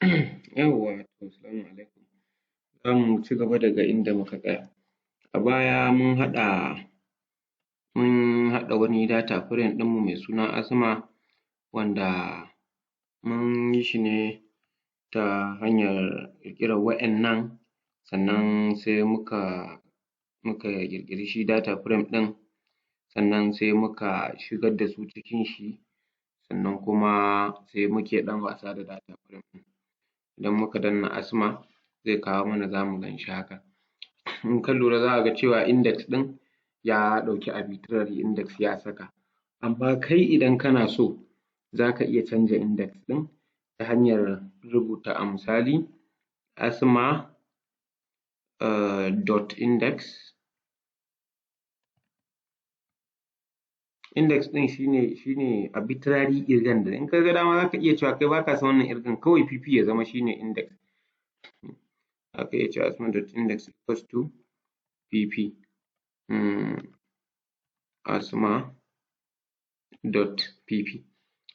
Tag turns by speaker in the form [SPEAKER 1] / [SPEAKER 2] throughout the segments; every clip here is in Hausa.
[SPEAKER 1] Yawwa, to salamu alaikum. Za mu ci gaba daga inda muka tsaya. A baya mun haɗa wani data frame ɗinmu mai suna asma, wanda mun yi shi ne ta hanyar ƙirƙirar wa'innan, sannan sai muka ƙirƙiri shi data frame ɗin, sannan sai muka shigar da su cikin shi, sannan kuma sai muke ɗan wasa da data frame ɗin. Idan muka danna asma zai kawo mana, za mu gan shi haka. In ka lura za ka ga cewa index ɗin ya ɗauki arbitrary index ya saka, amma kai idan kana so za ka iya canja index ɗin ta hanyar rubuta a misali asma dot index. Index ɗin shi ne arbitrary ƙirgen da in ka ga dama za ka iya cewa kai ba ka son wannan ƙirgen, kawai pp ya zama shi ne index. Za ka iya cewa asma dot index equals to pp. Asma dot pp.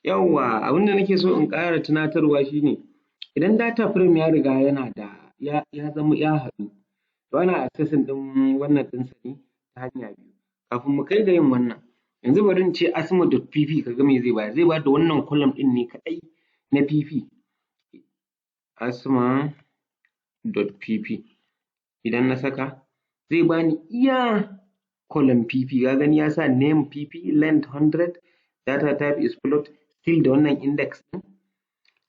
[SPEAKER 1] Yawwa, abin da nake so in ƙara tunatarwa shi ne, idan data frame ya riga yana da ya zama ya haɗu, to ana accessing ɗin wannan ɗinsa ne ta hanya biyu. Kafin mu kai ga yin wannan, yanzu bari in ce asma dot pp ka ga me zai bayar. Zai ba da wannan column ɗin ne kaɗai na pp. Asma dot pp. Idan na saka zai ba ni iya column pp. Ka gani ya sa name pp, length 100, data type is float, still da wannan index ɗin.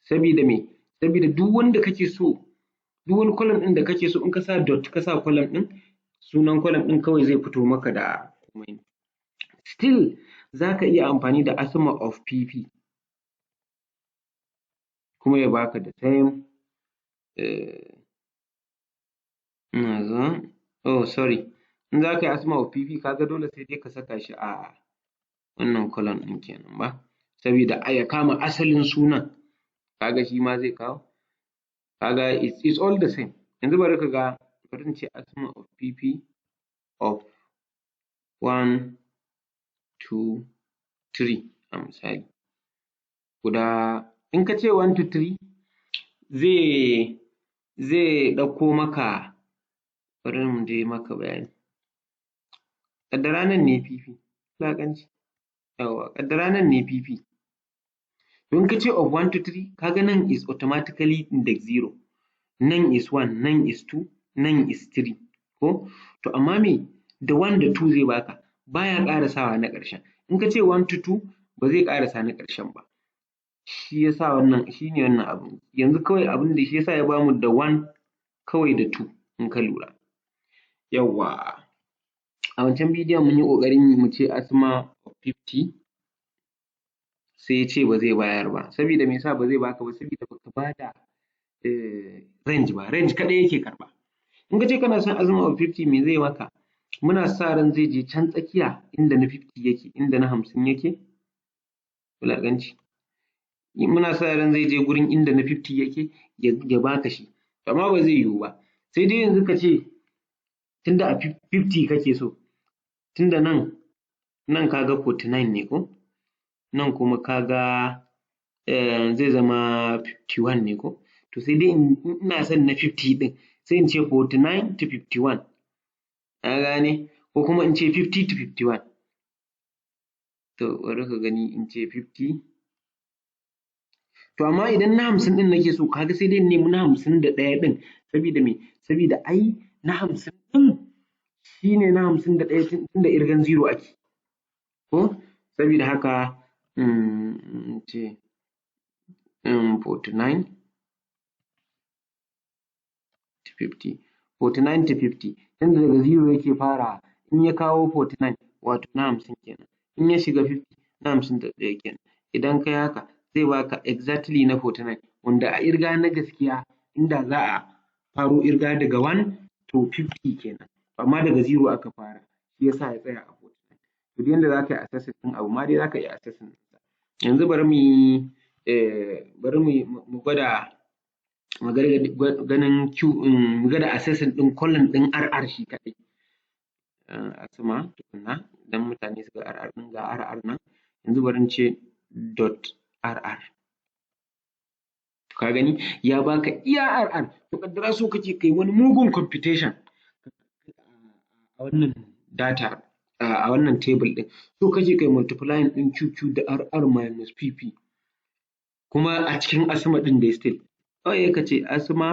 [SPEAKER 1] Sabida me? Sabida duk wanda kake so, duk wani column ɗin da kake so in ka sa dot ka sa column ɗin, sunan column ɗin kawai zai fito maka da komai. Still za ka iya amfani da asma of pp kuma ya baka the same ina zuwa, oh sorry, in za ka yi asma of pp ka ga dole sai dai ka saka shi a wannan column ɗin kenan ba, sabida ya kama asalin sunan. Ka ga shi ma zai kawo, ka ga it's all the same. Yanzu bari ka ga, bari in ce asma of pp of 1, 2, 3 a misali. In ka ce 1 to 3 zai ɗauko maka, bari mu dai maka bayani. Ƙaddara nan ne pp, wulaƙanci. Yawwa, ƙaddara nan ne pp. In ka ce of 1 to 3 ka ga nan is automatically index 0, nan is 1, nan is 2, nan is 3 ko? To amma me? Da 1 da 2 zai baka, baya ƙarasawa na ƙarshen. In ka ce 1 to 2 ba zai ƙarasa na ƙarshen ba. Shi ya sa wannan, shi ne wannan abun. Yanzu kawai abin da shi ya sa ya bamu da 1 kawai da 2 in ka lura. Yawwa, a wancan bidiyon mun yi ƙoƙarin mu ce asma of 50, sai ya ce ba zai bayar ba. Sabida me ya sa ba zai baka ba? Sabida ba ka ba da range ba, range kaɗai yake karɓa. In ka ce kana son asma of 50 me zai maka? Muna sa ran zai je can tsakiya inda na 50 yake, inda na 50 yake, wulaƙanci. Muna sa ran zai je gurin inda na 50 yake ya baka shi, amma ba zai yiwu ba. Sai dai yanzu ka ce tunda a 50 kake so, tunda nan ka ga 49 ne ko? Nan kuma ka ga zai zama 51 ne ko? To sai dai ina son na 50 ɗin, sai in ce 49 to 51. Ka gane? Ko kuma in ce 50 to 51. To bari ka gani in ce 50. To amma idan na 50 ɗin nake so, ka ga sai dai in nemi na 51 ɗin, sabida me? Sabida ai na 50 ɗin shi ne na 51 tunda ƙirgen 0 ake, ko? Sabida haka in ce 49 to 50. 49 to 50, tunda daga 0 yake farawa, in ya kawo 49 wato na 50 kenan, in ya shiga 50 na 51 kenan. Idan ka yi haka zai baka exactly na 49, wanda a ƙirga na gaskiya inda za a faro ƙirga daga 1 to 50 kenan, amma daga 0 aka fara, shi ya sa ya tsaya a 49. To duk yanda za ka yi accessing ɗin abu ma dai za ka iya accessing ɗinsa. Yanzu bari mu gwada ganin mu gwada accessing ɗin column ɗin RR shi kaɗai. Asma tukunna, don mutane su ga RR ɗin, ga RR nan. Yanzu bari in ce dot RR. ka gani ya baka iya RR. To kaddara so kake kai wani mugun computation a wannan data a wannan table ɗin, so kake kai multiplying ɗin QQ da RR minus PP kuma a cikin ASMA ɗin dai still, kawai sai ka ce ASMA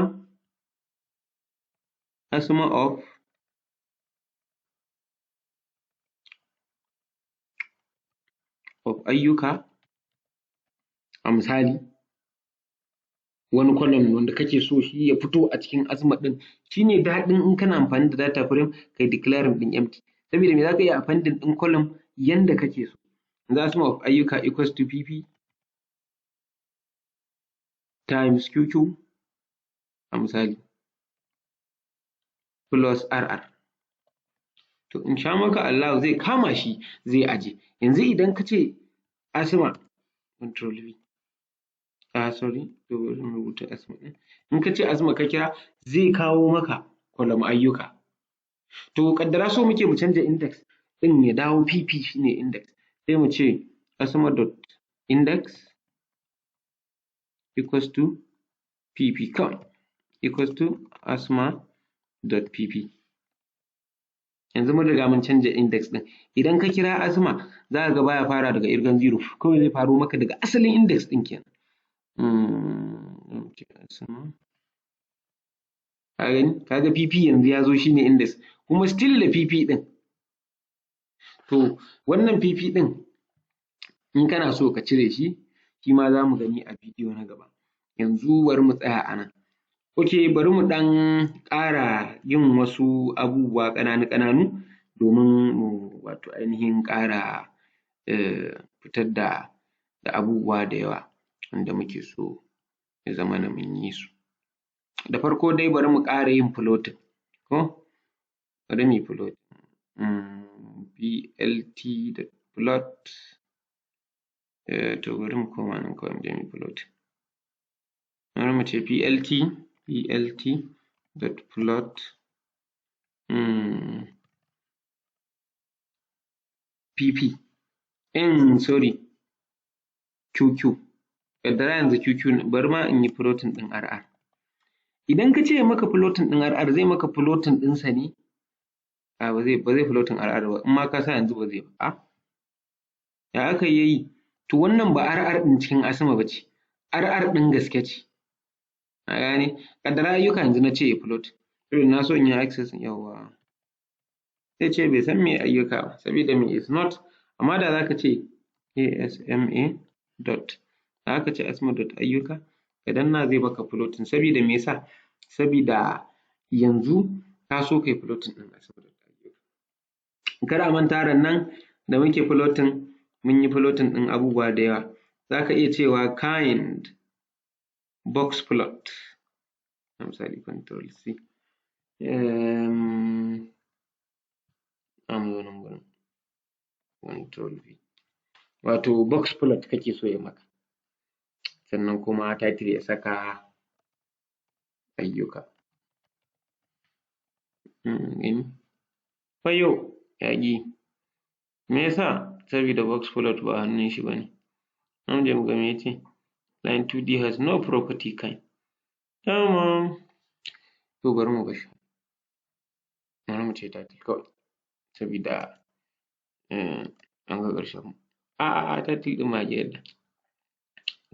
[SPEAKER 1] of ayyuka a misali wani column wanda kake so shi ya fito a cikin ASMA ɗin, shi ne daɗin in kana amfani da data frame kai declaring ɗin empty, saboda me za ka iya appending ɗin column yanda kake so. Yanzu ASMA of ayyuka equals to PP times QQ a misali plus RR. To in sha maka Allahu zai kama shi zai aje. Yanzu idan ka ce ASMA control V, sorry, to bari in rubuta ASMA ɗin. In ka ce ASMA ka kira zai kawo maka column ayyuka. To kaddara so muke mu canja index ɗin ya dawo PP shi ne index, sai mu ce ASMA dot index equals to PP kawai, equals to ASMA dot PP. Yanzu mun riga mun canja index ɗin. Idan ka kira ASMA za ka ga baya fara daga irgan 0, kawai zai faro maka daga asalin index ɗin kenan. ASMA. Ka gani? Ka ga PP yanzu ya zo shi ne index, kuma still da PP ɗin. To wannan PP ɗin in kana so ka cire shi, shi ma za mu gani a bidiyo na gaba. Yanzu bari mu tsaya a nan. Ok, bari mu ɗan ƙara yin wasu abubuwa ƙananu-ƙananu domin mu wato ainihin ƙara fitar da abubuwa da yawa wanda muke so ya zamana mun yi su. Da farko dai bari mu ƙara yin plotting ko? Bari mu yi plotting. BLT da plot. To bari mu koma nan kawai mu je mu yi plotting. Bari mu ce PLT dot plot PP sorry QQ. Ƙaddara yanzu QQ bari ma in yi plotting ɗin RR. Idan ka ce ya maka plotting ɗin RR zai maka plotting ɗinsa ne? Ba zai plotting RR ba, in ma ka sa yanzu ba zai ba. Ya aka yi ya yi? To wannan ba RR ɗin cikin ASMA ba ce, RR ɗin gaske ce. Ka gane? Ƙaddara ayyuka yanzu na ce ya plot, irin na so in yi access yawwa. Zai ce bai san meye ayyuka ba, sabida me is not, amma da za ka ce ASMA dot, da za ka ce ASMA dot ayyuka, ka danna zai maka plotting, sabida me yasa? Sabida yanzu ka so kai plotting ɗin ASMA dot ayyuka. Kar a manta rannan da muke plotting mun yi plotting ɗin abubuwa da yawa. Za ka iya cewa kind box plot, misali control C. Zo nan gurin control V. Wato box plot kake so ya maka. Sannan kuma title ya saka ayyuka. Wayyo ya ƙi. Me yasa? Sabida box plot ba hannun shi ba ne. Za mu je mu ga me ya ce. Line 2D has no property kind. Tamam. To bari mu bar shi. Bari mu ce title kawai, sabida an ga ƙarshen. Title ɗin ma ya ƙi yadda.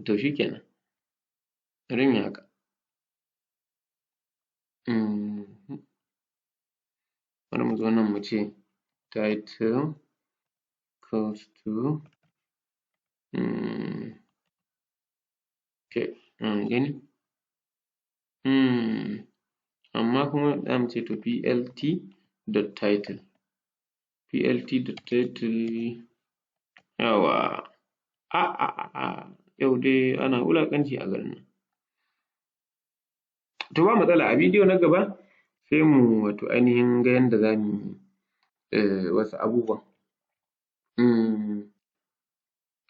[SPEAKER 1] To shi kenan. Bari mu yi haka. Bari mu zo nan mu ce title equals to gani? Amma kuma za mu ce to PLT dot title. PLT dot title yawwa. Yau dai ana wulaƙanci a garin nan. To ba matsala, a bidiyo na gaba sai mu wato ainihin ga yanda za mu yi wasu abubuwan.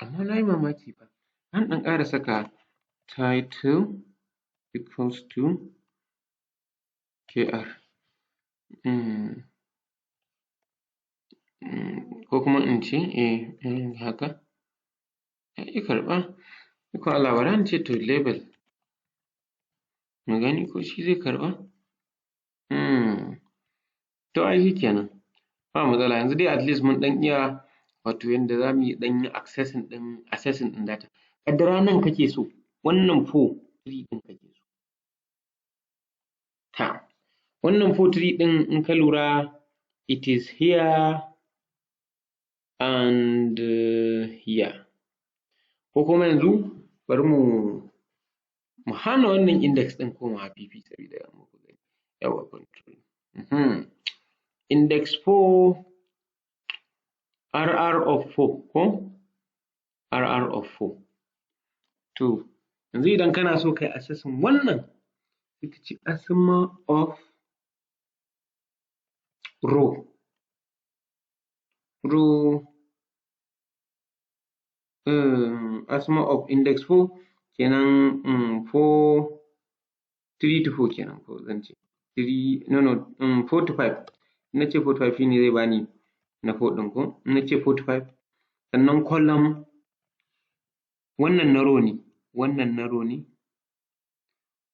[SPEAKER 1] Amma na yi mamaki fa, an ɗan ƙara saka title equals to KR. Ko kuma in ce haka. Ya ƙi karɓa. Ikon Allah, bara in ce to label mu gani ko shi zai karɓa. To ai shikenan, ba matsala, yanzu dai at least mun ɗan iya wato yanda za mu yi ɗan yi accessing ɗin data. Ƙaddara nan kake so, wannan 4 3 ɗin kake so. Wannan 4 3 ɗin in ka lura it is here and here. Ko kuma yanzu bari mu hana wannan index ɗin komawa PP sabida muku gani. Yawwa control. Index 4 RR of 4 ko? RR of 4. To yanzu idan kana so kai accessing wannan sai ka ce ASMA of row. ASMA of index 4 kenan 4 3 to 4 kenan ko zan ce 4 to 5. In na ce 4 to 5 shine zai bani na 4 ɗin ko? In na ce 4 to 5 sannan column wannan na row ne, wannan na row ne,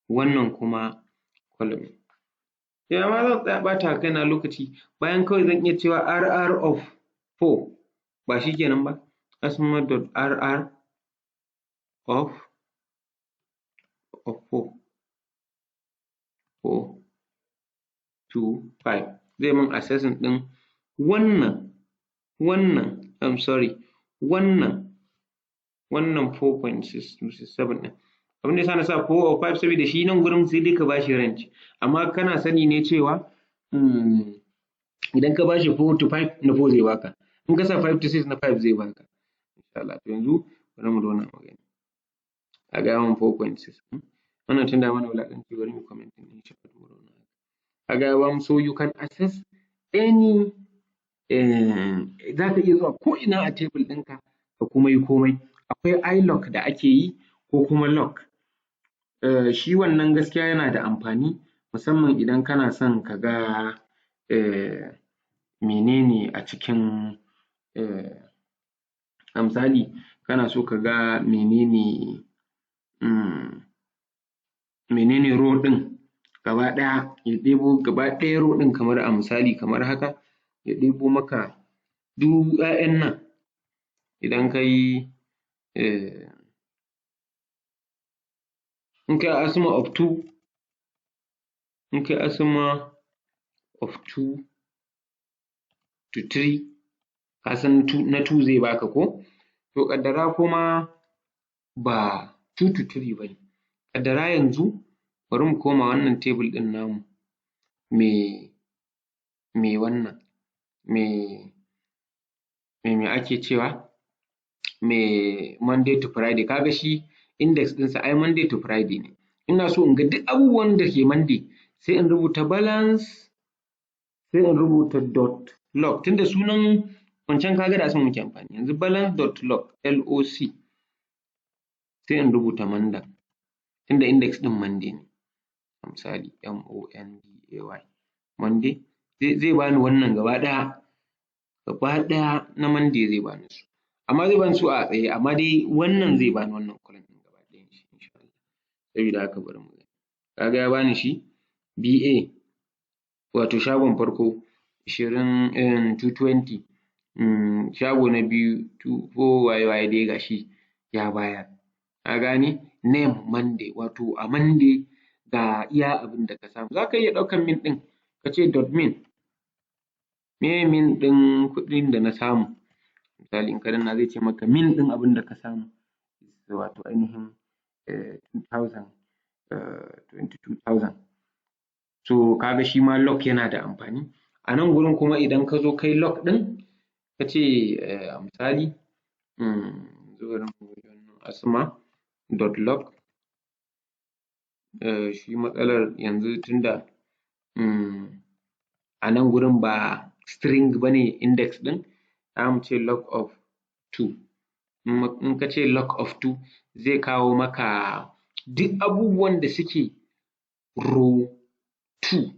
[SPEAKER 1] wannan kuma column ne. Ya ma zan tsaya ɓata wa kaina lokaci bayan kawai zan iya cewa RR of 4 ba shi kenan ba? ASMA dot RR of 4 to 5 zai min accessing ɗin wannan I'm sorry wannan 4.627 ɗin. Abin da ya sa na sa 4 or 5 saboda shi nan gurin sai dai ka ba shi range, amma kana sani ne cewa idan ka ba shi 4 to 5 na 4 zai baka, in ka sa 5 to 6 na 5 zai baka. Insha Allah. To yanzu bari mu zauna mu gani. Ka ga ya min 4.6 wannan tun da mana wulaƙanci bari mu commenting ɗin shi. Ka ga ya bamu, so you can access any za ka iya zuwa ko ina a table ɗinka ka kuma yi komai. Akwai iLock da ake yi ko kuma lock. Shi wannan gaskiya yana da amfani musamman idan kana son ka ga menene a cikin a misali kana so ka ga menene row ɗin gaba ɗaya, ya ɗebo gaba ɗaya row ɗin kamar a misali kamar haka, ya ɗebo maka duk 'ya'yan nan idan ka yi in kai ASMA of 2 to 3 ka san na 2 zai baka ko? To ƙaddara kuma ba 2 to 3 ba ne, ƙaddara yanzu bari mu koma wannan table ɗin namu me wannan me ake cewa me Monday to Friday, ka ga shi index ɗinsa ai Monday to Friday ne. Ina so in ga duk abubuwan da ke Monday sai in rubuta balance sai in rubuta dot log tunda sunan wancan ka ga da ASMA muke amfani, yanzu balance dot log LOC sai in rubuta Monday tunda index ɗin Monday ne, misali MONDAY Monday zai bani wannan gaba ɗaya na Monday zai bani su, amma zai bani su a tsaye, amma dai wannan zai bani wannan column ɗin gaba ɗayan shi insha Allah. Sabida haka bari mu gani, ka ga ya bani shi BA wato shagon farko 220 shago na biyu 4 waye dai ga shi ya bayar, ka gane. Name Monday wato a Monday ga iya abin da ka samu. Za ka iya ɗaukan min ɗin ka ce dot min, meye min ɗin kuɗin da na samu, misali in ka danna zai ce maka min ɗin abin da ka samu wato ainihin 22,000. So ka ga shi ma lock yana da amfani. A nan gurin kuma idan ka zo kai lock ɗin ka ce misali ASMA dot log shi matsalar yanzu tunda a nan gurin ba string ba ne index ɗin, za mu ce log of 2. In ka ce log of 2 zai kawo maka duk abubuwan da suke row 2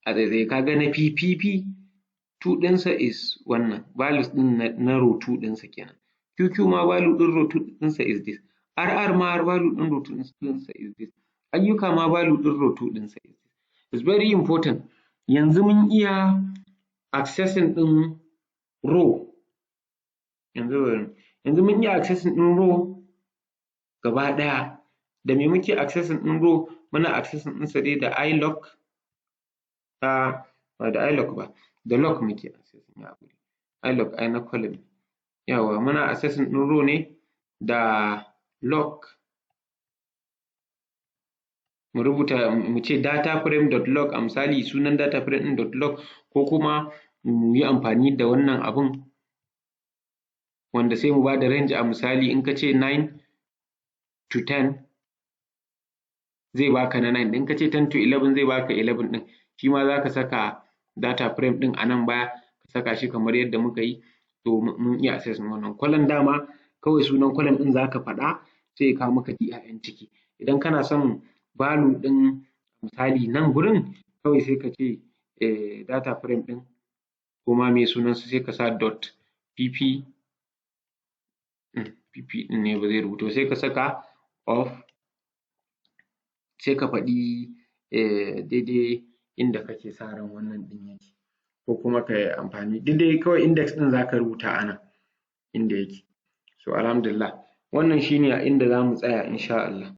[SPEAKER 1] a tsaitsaye, ka ga na PPP 2 ɗinsa is wannan values ɗin na row 2 ɗinsa kenan, QQ ma value ɗin row 2 ɗinsa is this, RR ma value ɗin row 2 ɗinsa is this, ayyuka ma value ɗin row 2 ɗinsa is very important. Yanzu mun iya accessing ɗin row, yanzu mun iya accessing ɗin row gaba ɗaya. Da me muke accessing ɗin row? Muna accessing ɗinsa dai da iloc, ba da iloc ba, da loc muke accessing, ya haƙuri, iloc ai na column. Yawwa, muna accessing ɗin row ne da loc, mu rubuta mu ce data frame dot loc a misali sunan data frame ɗin dot loc, ko kuma mu yi amfani da wannan abun wanda sai mu ba da range a misali in ka ce 9 to 10 zai baka na 9, in ka ce 10 to 11 zai baka 11 ɗin. Shi ma za ka saka data frame ɗin a nan baya, ka saka shi kamar yadda muka yi, to mun iya accessing wannan. Column dama kawai sunan column ɗin za ka faɗa sai ya kawo maka DIN ciki. Idan kana son value ɗin misali nan gurin, kawai sai ka ce data frame ɗin ko ma meye sunansa sai ka sa dot pp, pp ɗin ne ba zai rubutu ba, sai ka saka of, sai ka faɗi daidai inda kake sa ran wannan ɗin yake, ko kuma ka yi amfani duk dai kawai index ɗin za ka rubuta a nan inda yake. So alhamdulillah, wannan shi ne a inda za mu tsaya insha Allah.